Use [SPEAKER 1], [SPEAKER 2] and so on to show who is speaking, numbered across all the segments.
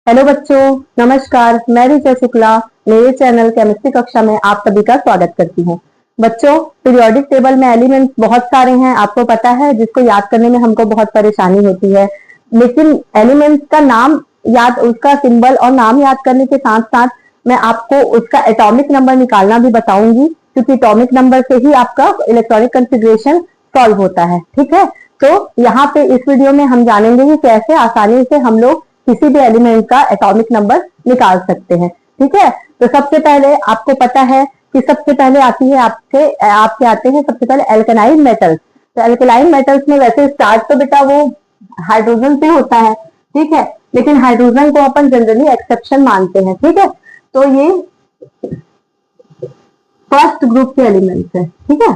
[SPEAKER 1] Hello बच्चों, नमस्कार। मैं ऋचा शुक्ला मेरे चैनल केमिस्ट्री कक्षा में आप सभी का स्वागत करती हूँ। बच्चों, पीरियोडिक टेबल में एलिमेंट्स बहुत सारे हैं, आपको पता है, जिसको याद करने में हमको बहुत परेशानी होती है। लेकिन एलिमेंट्स का नाम याद, उसका सिंबल और नाम याद करने के साथ साथ मैं आपको उसका एटॉमिक नंबर निकालना भी बताऊंगी, क्योंकि एटॉमिक नंबर से ही आपका इलेक्ट्रॉनिक कंफिग्रेशन सॉल्व होता है। ठीक है, तो यहाँ पे इस वीडियो में हम जानेंगे कि कैसे आसानी से हम लोग किसी भी एलिमेंट का एटॉमिक नंबर निकाल सकते हैं। ठीक है, तो सबसे पहले आपको पता है कि सबसे पहले आती है आपके आते हैं सबसे पहले एल्केनाइल मेटल्स। तो एल्केनाइल मेटल्स में वैसे स्टार्ट तो बेटा वो हाइड्रोजन से होता है, ठीक है, लेकिन हाइड्रोजन को अपन जनरली एक्सेप्शन मानते हैं। ठीक है, तो ये फर्स्ट ग्रुप के एलिमेंट्स है। ठीक है,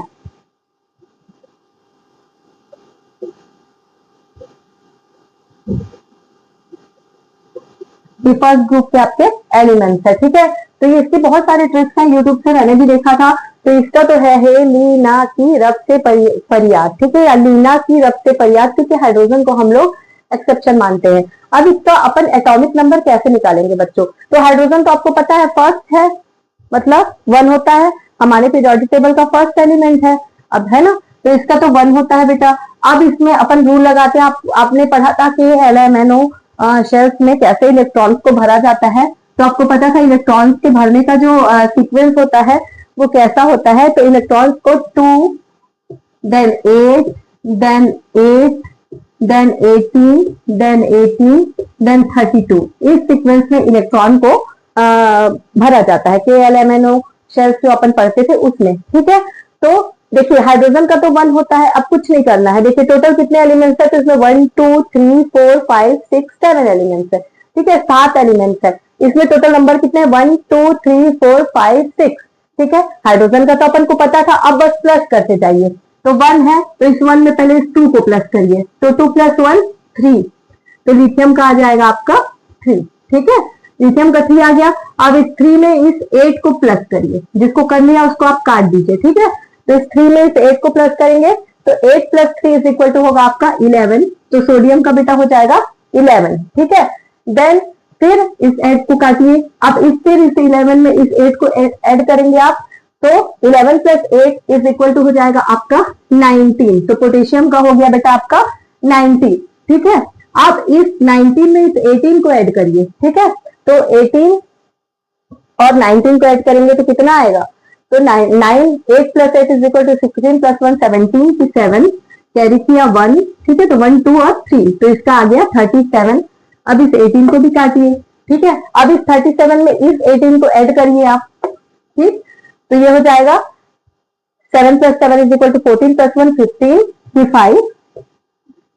[SPEAKER 1] फर्स्ट ग्रुप के आपके एलिमेंट्स है। ठीक है, तो ये इसके बहुत सारे ट्रिक्स हैं, यूट्यूब से मैंने भी देखा था। तो इसका तो है लीना की रब से परियाद। ठीक है, या लीना की रब से परियाद, क्योंकि हाइड्रोजन को हम लोग एक्सेप्शन मानते हैं। अब इसका अपन एटॉमिक नंबर कैसे निकालेंगे बच्चों? तो हाइड्रोजन तो आपको पता है फर्स्ट है, मतलब 1 होता है, हमारे पीरियोडिक टेबल का फर्स्ट एलिमेंट है, अब है ना, तो इसका तो 1 होता है बेटा। अब इसमें अपन रूल लगाते हैं, आपने पढ़ा था कि LMNO शेल्स में कैसे इलेक्ट्रॉन्स को भरा जाता है। तो आपको पता था इलेक्ट्रॉन्स के भरने का जो सीक्वेंस होता है वो कैसा होता है। तो इलेक्ट्रॉन्स को 2 then 8 then 8 then 18 then 18 then 32, इस सीक्वेंस में इलेक्ट्रॉन को भरा जाता है कि LMNO शेल्स जो अपन पढ़ते थे उसमें। ठीक है, तो देखिए हाइड्रोजन का तो 1 होता है, अब कुछ नहीं करना है। देखिए टोटल कितने एलिमेंट्स है, तो इसमें 1 2 3 4 5 6 7 एलिमेंट्स है। ठीक है, 7 एलिमेंट्स है, इसमें टोटल नंबर कितने 1 2 3 4 5 6। ठीक है, हाइड्रोजन का तो अपन को पता था, अब बस प्लस करते जाइए। तो 1 है तो इस 1 में पहले इस 2 को प्लस करिए, तो 2 + 1 3, तो लिथियम का आ जाएगा आपका 3। ठीक है, लिथियम का 3 आ गया। अब इस 3 में इस 8 को प्लस करिए, जिसको कर लिया उसको आप काट दीजिए। ठीक है, तो इस 3 में इस 8 को प्लस करेंगे तो 8 + 3 = होगा आपका 11, तो सोडियम का बेटा हो जाएगा 11। ठीक है, देन फिर इस 8 को काटिए, अब फिर इस 11 में इस 8 को ऐड करेंगे आप, तो 11 + 8 = हो जाएगा आपका 19, तो पोटेशियम का हो गया बेटा आपका 90। ठीक है, आप इस 19 में इस 18 को ऐड करिए। ठीक है, तो 18 और 19 को ऐड करेंगे तो कितना आएगा, तो 8 + 8 = 16 + 1 17 की 7 कैरी किया 1। ठीक है, तो 1 2 और 3, तो इसका आ गया 37। अब इस 18 को भी काटिए। ठीक है, अब इस 37 में इस 18 को ऐड करिए आप। ठीक, तो ये हो जाएगा 7 + 7 = 14 + 1 15 की 5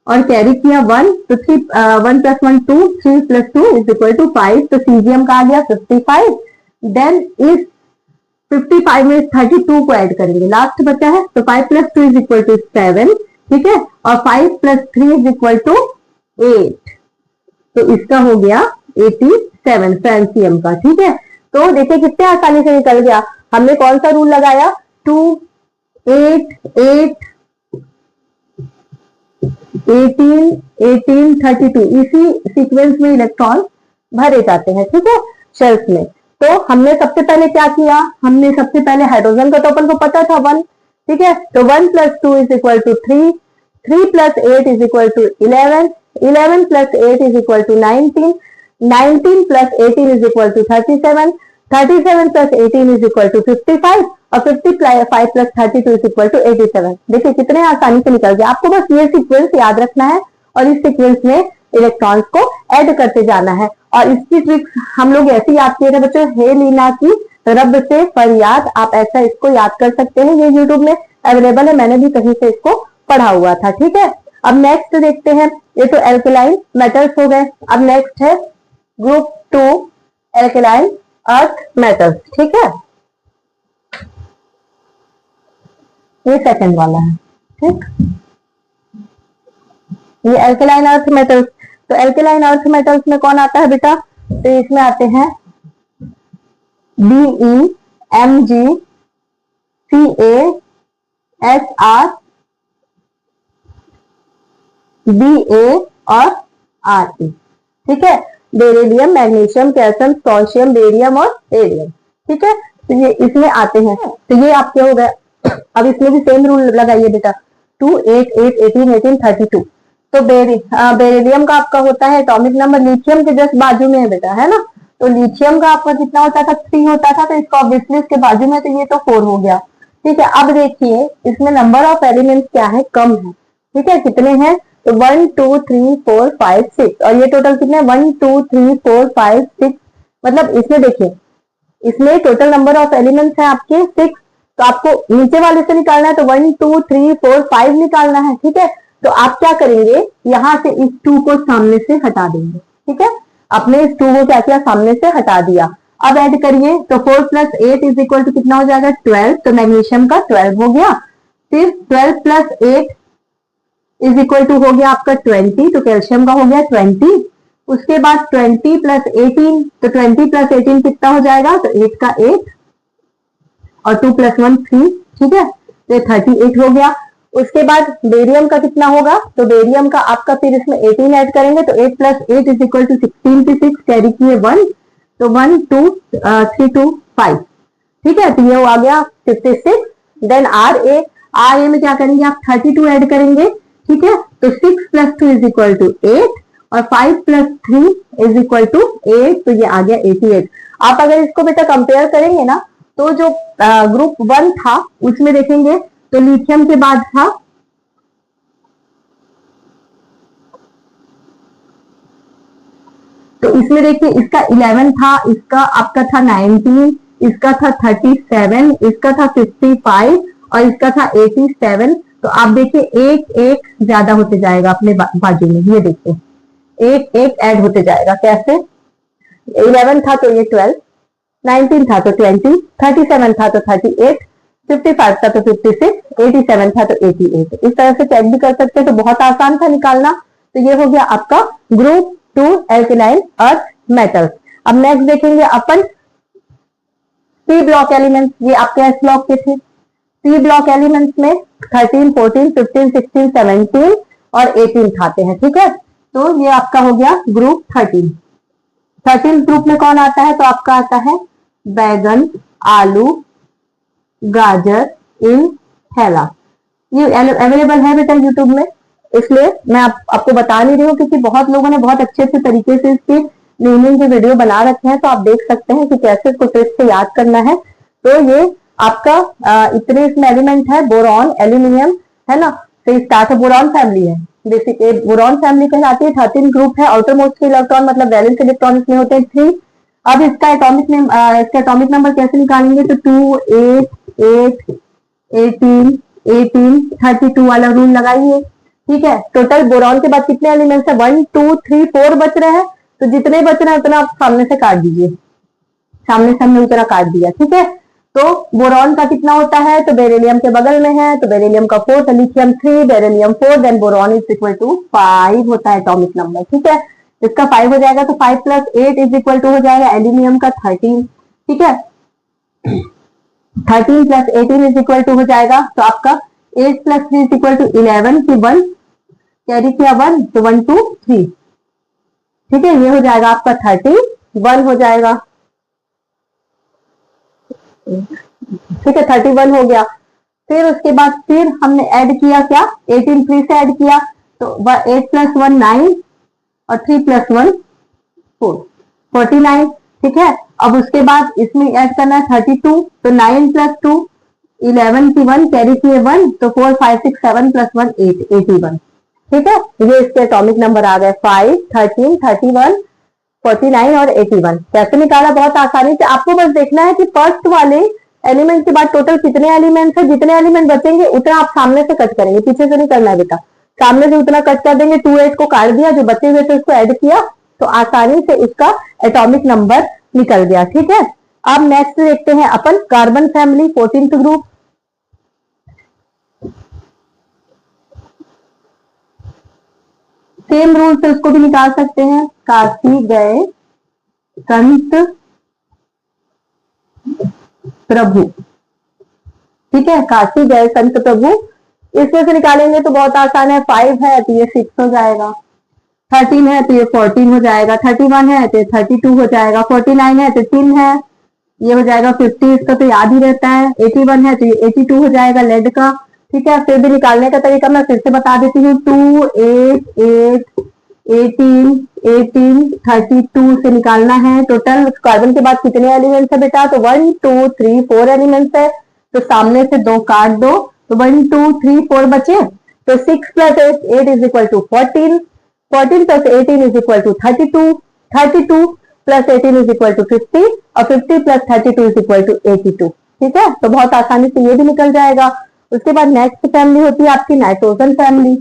[SPEAKER 1] और कैरी किया 1, तो 1 + 1 2, 3 + 2 = 5, तो सीजियम का आ गया 55। देन इस 55 में 32 को ऐड करेंगे, लास्ट बचा है, तो 5 + 2 = 7। ठीक है, और 5 + 3 = 8, तो इसका हो गया 87 फ्रांसियम का। ठीक है, तो देखिए कितने आसानी से निकल गया। हमने कौन सा रूल लगाया, 2 8 8 18 18 32, इसी सीक्वेंस में इलेक्ट्रॉन भरे जाते हैं। ठीक है, शेल्स में। तो हमने सबसे पहले क्या किया, हमने सबसे पहले हाइड्रोजन का तो अपन को पता था 1। ठीक है, तो 1 + 2 = 3, 3 + 8 = 11, 11 + 8 = 19, 19 + 18 = 37, 37 + 18 = 55, और 55 + 32 = 87। देखिए कितने आसानी से निकल गया। आपको बस ये सीक्वेंस याद रखना है और इस सीक्वेंस में इलेक्ट्रॉन्स को ऐड करते जाना है। और इसकी ट्रिक्स हम लोग ऐसे याद किए थे बच्चों, हे लीना की रब से फरियाद, आप ऐसा इसको याद कर सकते हैं, ये यूट्यूब में अवेलेबल है, मैंने भी कहीं से इसको पढ़ा हुआ था। ठीक है, अब नेक्स्ट देखते हैं, ये तो एल्केलाइन मेटल्स हो गए। अब नेक्स्ट है ग्रुप 2 एल्केलाइन अर्थ मेटल्स। ठीक है, ये सेकंड वाला है। ठीक, ये एल्केलाइन अर्थ मेटल्स। तो एल्केलाइन अर्थ मेटल्स में कौन आता है बेटा, तो इसमें आते हैं BE MG CA SR BA और RE। ठीक है, beryllium, magnesium, calcium, strontium, barium और रेडियम। ठीक है, तो ये इसमें आते हैं। तो ये आपके हो गए। अब इसमें भी सेम रूल लगाइए बेटा, 2, 8, 8, 18, 18, 32। तो बेरिलियम का आपका होता है एटॉमिक नंबर, लिथियम के जस्ट बाजू में है बेटा, है ना। तो लिथियम का आपका कितना होता था, 3 होता था, तो इसका ऑब्वियसली इसके बाजू में, तो ये तो 4 हो गया। ठीक है, अब देखिए इसमें नंबर ऑफ एलिमेंट्स क्या है, कम है। ठीक है, कितने हैं, तो 1, 2, 3, 4, 5, 6, और ये टोटल कितने, 1, 2, 3, 4, 5, 6, मतलब इसमें देखिए, इसमें टोटल नंबर ऑफ एलिमेंट्स है आपके 6। तो आपको नीचे वाले से निकालना है, तो 1, 2, 3, 4, 5 निकालना है। ठीक है, तो आप क्या करेंगे, यहां से इस 2 को सामने से हटा देंगे। ठीक है, आपने इस 2 को क्या किया, सामने से हटा दिया। अब ऐड करिए, तो 4 + 8 इज इक्वल टू कितना हो जाएगा, 12। तो मैग्नीशियम का 12 हो गया। फिर 12 + 8 इज इक्वल टू हो गया आपका 20, तो कैल्शियम का हो गया 20। उसके बाद 20 + 18, तो 20 + 18 कितना हो जाएगा, तो 8 का 8 और 2 + 1 3। ठीक है, तो 38 हो गया। उसके बाद बेरियम का कितना होगा, तो बेरियम का आपका फिर इसमें 18 ऐड करेंगे, तो 8 + 8 इज इक्वल टू 16 की 6 कैरी किए 1, तो 1, 2, 3, 2, 5। ठीक है, तो ये आ गया 56। देन आर ए में क्या करेंगे आप, 32 ऐड करेंगे। ठीक है, तो 6 + 2 इज इक्वल टू 8 और 5 + 3 इज इक्वल टू 8, तो ये आ गया 88। आप अगर इसको बेटा कंपेयर करेंगे ना, तो जो ग्रुप 1 था उसमें देखेंगे तो लिथियम के बाद था तो इसमें देखिए इसका 11 था, इसका आपका था 19, इसका था 37, इसका था 55 और इसका था 87। तो आप देखिए एक एक ज्यादा होते जाएगा अपने बाजू में, ये देखिए एक एक ऐड होते जाएगा। कैसे, 11 था तो ये 12, 19 था तो 20, 37 था तो 38, 55 था तो 56, 87 था तो 88। इस तरह से चेक भी कर सकते हैं, तो बहुत आसान था निकालना। तो ये हो गया आपका ग्रुप 2 एल्केलाइन अर्थ मेटल्स। अब नेक्स्ट देखेंगे अपन सी ब्लॉक एलिमेंट्स, ये आपके एस ब्लॉक के थे। सी ब्लॉक एलिमेंट्स में 13, 14, 15, 16, 17 और 18 खाते हैं। ठीक है, तो ये आपका हो गया ग्रुप 13। 13 ग्रुप में कौन आता है, तो आपका आता है बैगन, आलू, गाजर, इन, हेला। ये अवेलेबल है बेटा यूट्यूब में, इसलिए मैं आपको बता नहीं रही हूँ, क्योंकि बहुत लोगों ने बहुत अच्छे अच्छे तरीके से इसके मीनिंग के वीडियो बना रखे हैं, तो आप देख सकते हैं कि कैसे इसको ट्रिक से याद करना है। तो ये आपका इतने इसमें एलिमेंट है, बोरॉन, एल्यूमिनियम, है ना। तो स्टार्ट बोरॉन फैमिली है, बेसिक बोरॉन फैमिली कहलाती है। 13 ग्रुप है, आउटरमोस्ट इलेक्ट्रॉन मतलब वैलेंस इलेक्ट्रॉन इसमें होते हैं 3। अब इसका एटॉमिक नंबर कैसे निकालेंगे, तो 2, 8, 8, 18, 18, 32 वाला रूल लगाइए। ठीक है, टोटल बोरॉन के बाद कितने एलिमेंट्स है, 1, 2, 3, 4 बच रहे हैं। तो जितने बच रहे हैं उतना आप सामने से काट दीजिए, सामने से हमने उतना काट दिया। ठीक है, तो बोरॉन का कितना होता है, तो बेरिलियम के बगल में है, तो बेरिलियम का 4, तो lithium 3, beryllium 4, then boron is equal to 5 होता है एटॉमिक नंबर। ठीक है, इसका 5 हो जाएगा, तो 5 + 8 इज इक्वल टू हो जाएगा एल्यूमिनियम का 13। ठीक है, 13 + 18 इज इक्वल टू हो जाएगा, तो आपका 8 + 3 इज इक्वल टू 11 की 1 कैरी किया 1, तो 1, 2, 3। ठीक है, ये हो जाएगा आपका 31 हो जाएगा। ठीक है, 31 हो गया। फिर उसके बाद फिर हमने ऐड किया क्या, 18 3 से ऐड किया, तो 8 + 1 9 और 3 + 1 4, 49। ठीक है, अब उसके बाद इसमें ऐड करना है 32, तो 9 + 2 11 की 1 कैरी किए 1, तो 4, 5, 6, 7 + 1 8, 81। ठीक है, ये इसके एटॉमिक नंबर आ गए 5, 13, 31, 49 और 81। कैसे निकाला, बहुत आसानी से। आपको बस देखना है कि फर्स्ट वाले एलिमेंट के बाद टोटल कितने एलिमेंट्स है, जितने एलिमेंट बचेंगे उतना आप सामने से कट करेंगे, पीछे से नहीं करना है बेटा, सामने से उतना कट कर देंगे। 2, 8 को काट दिया, जो बचे हुए थे उसको ऐड किया, तो आसानी से इसका एटॉमिक नंबर निकल गया। ठीक है, अब नेक्स्ट देखते हैं अपन carbon family 14th group. Same rule से उसको भी निकाल सकते हैं, काशी गए संत प्रभु। ठीक है, काशी गए संत प्रभु, इसमें से निकालेंगे तो बहुत आसान है, 5 है तो ये 6 हो जाएगा। 13 है तो ये 14 हो जाएगा, 31 है तो ये 32 हो जाएगा, 49 है तो 10 है, ये हो जाएगा 50, इसका तो याद ही रहता है, 81 है तो ये 82 हो जाएगा लेड का। ठीक है, फिर भी निकालने का तरीका मैं फिर से बता देती हूँ, 2 8 8 18 18 32 से निकालना है। टोटल कार्बन के बाद कितने एलिमेंट्स है बेटा, तो 1 2 3 4 एलिमेंट्स है, तो सामने से 2 काट दो, तो 1 2 3 4 बचे, तो 6 plus 8 is equal to 14, 14 plus 18 is equal to 32, 32 plus 18 is equal to 50, और 50 प्लस 32 इज इक्वल टू 82। ठीक है, तो बहुत आसानी से ये भी निकल जाएगा। उसके बाद नेक्स्ट फैमिली होती है आपकी नाइट्रोजन फैमिली,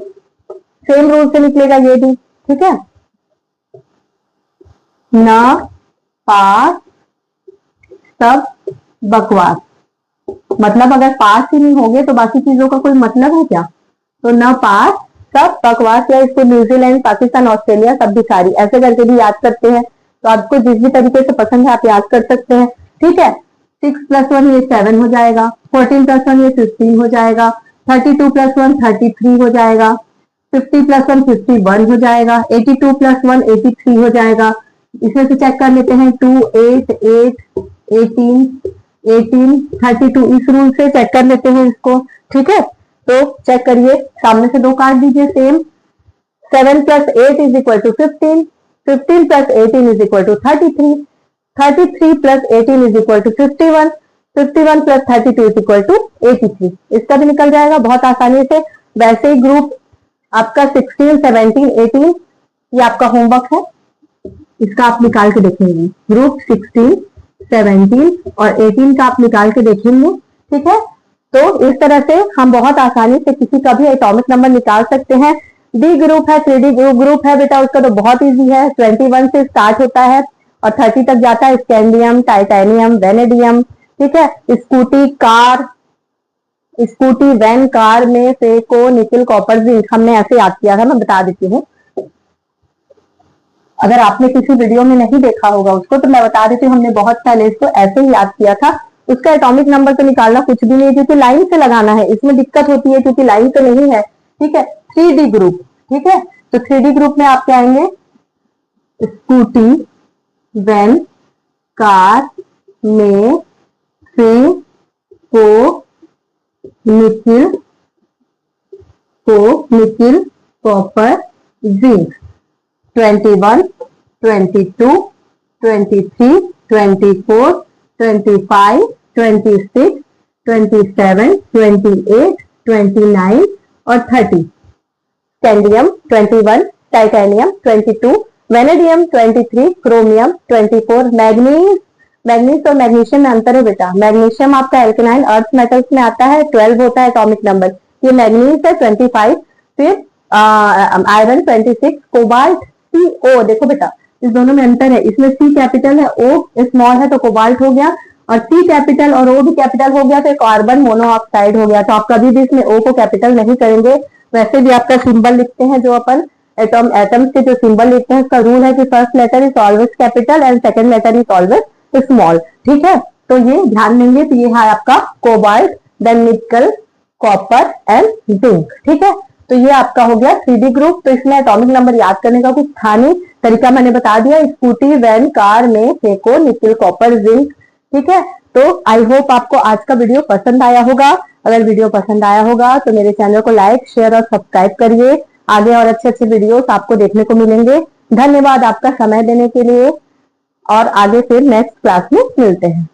[SPEAKER 1] सेम रूल से निकलेगा ये भी। ठीक है, ना पास सब बकवास, मतलब अगर पास ही नहीं होंगे तो बाकी चीजों का कोई मतलब है क्या, तो न पास सब बकवास, या इसको न्यूजीलैंड पाकिस्तान ऑस्ट्रेलिया सब भिखारी ऐसे करके भी याद करते हैं, तो आपको जिस भी तरीके से पसंद है आप याद कर सकते हैं। ठीक है, 6 प्लस 1 ये 7 हो जाएगा, 14 प्लस 1 ये 15 हो जाएगा, 32 प्लस 1 33 हो जाएगा, 50 प्लस 1 51 हो जाएगा, 82 प्लस 1 83 हो जाएगा। इसमें से चेक कर लेते हैं, 2 8 8 18 18 32, इस रूल से चेक कर लेते हैं इसको। ठीक है, तो चेक करिए, सामने से 2 काट दीजिए same, 7 plus 8 is equal to 15, 15 plus 18 is equal to 33, 33 plus 18 is equal to 51, 51 plus 32 is equal to 83। इसका भी निकल जाएगा बहुत आसानी से। वैसे ही ग्रुप आपका 16 17 18 ये आपका होमवर्क है, इसका आप निकाल के देखेंगे, ग्रुप 16 17 और 18 का आप निकाल के देखेंगे। ठीक है, तो इस तरह से हम बहुत आसानी से किसी का भी एटॉमिक नंबर निकाल सकते हैं। डी ग्रुप है, 3D ग्रुप है बेटा, उसका तो बहुत इजी है, 21 से स्टार्ट होता है और 30 तक जाता है, स्कैंडियम टाइटेनियम वेनेडियम। ठीक है, scooty car, scooty van car में फेको निकल कॉपर जिंक, हमने ऐसे याद किया था, मैं बता देती हूँ, अगर आपने किसी वीडियो में नहीं देखा होगा उसको तो मैं बता देती हूँ, हमने बहुत पहले इसको ऐसे ही याद किया था। उसका एटॉमिक नंबर तो निकालना कुछ भी नहीं, क्योंकि लाइन से लगाना है, इसमें दिक्कत होती है क्योंकि लाइन तो नहीं है। ठीक है, 3D ग्रुप। ठीक है, तो 3D ग्रुप में आप क्या आएंगे, स्कूटी वैन कार में फेको निकिल कॉपर जिंक, 21 22 23 24 25 26 27 28 29 और 30। Scandium 21, titanium 22, vanadium 23, chromium 24, manganese और मैग्नीशियम में अंतर है बेटा, मैग्नीशियम आपका एल्केनाइन अर्थ मेटल्स में आता है, 12 होता है एटॉमिक नंबर, ये मैग्नीज है 25, फिर आयरन 26, कोबाल्ट CO, देखो बेटा इस दोनों में अंतर है, इसमें C कैपिटल है, O स्मॉल है तो कोबाल्ट हो गया, और C कैपिटल और O भी कैपिटल हो गया तो कार्बन मोनोऑक्साइड हो गया। तो आप कभी भी इसमें O को कैपिटल नहीं करेंगे। वैसे भी आपका सिंबल लिखते हैं जो अपन एटम्स के जो सिंबल लिखते हैं, उसका रूल है कि first letter is always capital and second letter is always small. ठीक है, तो ये ध्यान देंगे। तो ये है आपका कोबाल्ट, देन निकल, कॉपर एंड जिंक। ठीक है, तो ये आपका हो गया 3D ग्रुप। तो इसमें एटॉमिक नंबर याद करने का कुछ था नहीं, तरीका मैंने बता दिया, स्कूटी वैन कार में फेको निकल कॉपर जिंक। ठीक है, तो आई होप आपको आज का वीडियो पसंद आया होगा। अगर वीडियो पसंद आया होगा तो मेरे चैनल को लाइक शेयर और सब्सक्राइब करिए, आगे और अच्छे अच्छे वीडियोस आपको देखने को मिलेंगे। धन्यवाद आपका समय देने के लिए, और आगे फिर नेक्स्ट क्लास में मिलते हैं।